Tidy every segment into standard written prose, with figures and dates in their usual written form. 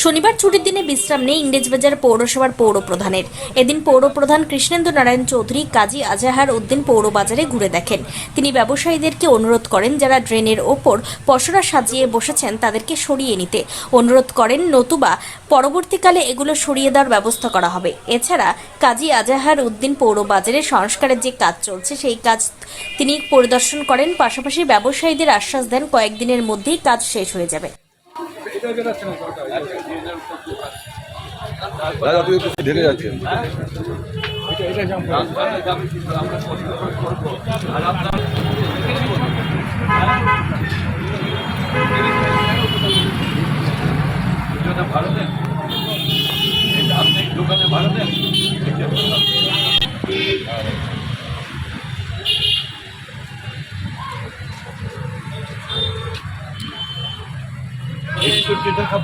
শনিবার ছুটির দিনে বিশ্রাম নেই ইংরেজবাজার পৌরসভার পৌরপ্রধানের। এদিন পৌরপ্রধান কৃষ্ণেন্দু নারায়ণ চৌধুরী কাজী আজাহার উদ্দিন পৌরবাজারে ঘুরে দেখেন। তিনি ব্যবসায়ীদেরকে অনুরোধ করেন যারা ড্রেনের ওপর পসরা সাজিয়ে বসেছেন তাদেরকে সরিয়ে নিতে অনুরোধ করেন, নতুবা পরবর্তীকালে এগুলো সরিয়ে দেওয়ার ব্যবস্থা করা হবে। এছাড়া কাজী আজাহার উদ্দিন পৌরবাজারে সংস্কারের যে কাজ চলছে সেই কাজ তিনি পরিদর্শন করেন। পাশাপাশি ব্যবসায়ীদের আশ্বাস দেন কয়েকদিনের মধ্যেই কাজ শেষ হয়ে যাবে। দাদা তুই একটু ঢেকে যাচ্ছেন। ভালো দেন আপনি দোকানে ভালো দেন।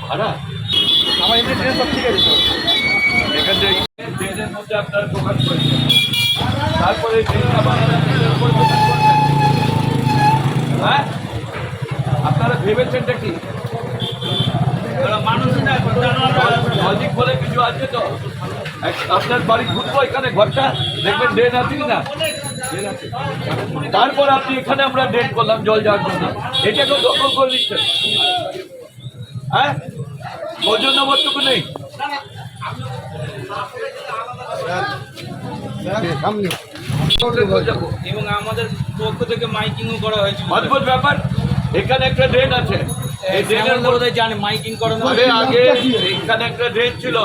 ভাড়া আমার এমনি ট্রেন সব ঠিক আছে। এখান থেকে ট্রেনের মধ্যে আপনারা দোকান করেছেন, তারপরে ট্রেনটা বানানোর উপর দোকান করবেন। হ্যাঁ, আপনারা ভেবেছেনটা কি? মানুষ না লজিক বলে কিছু আছে তো? আপনার বাড়ি ঘুরবো, এখানে ঘরটা দেখবেন ড্রেন আছে কিনা। তারপর আপনি এখানে আমরা ড্রেন করলাম জল যাওয়ার জন্য, এটাকেও দখল করে দিচ্ছেন। হ্যাঁ, ওজন নম্বরটুকু নেই। এবং আমাদের পক্ষ থেকে মাইকিংও করা হয়েছে। অদ্ভুত ব্যাপার, এখানে একটা ড্রেন আছে, এই ড্রেনের মধ্যে জানে মাইকিং করানো আগে এখানে একটা ড্রেন ছিল,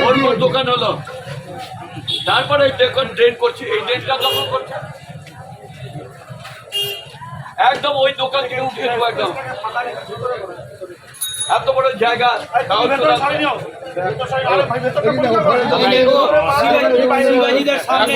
ওর পর দোকান হলো, তারপরে দেখুন ড্রেন করছি, এই ড্রেনটা দখল করছে একদম। ওই দোকান থেকে উঠিয়ে দেবো একদম। এত বড় জায়গা শিবাজিদের সামনে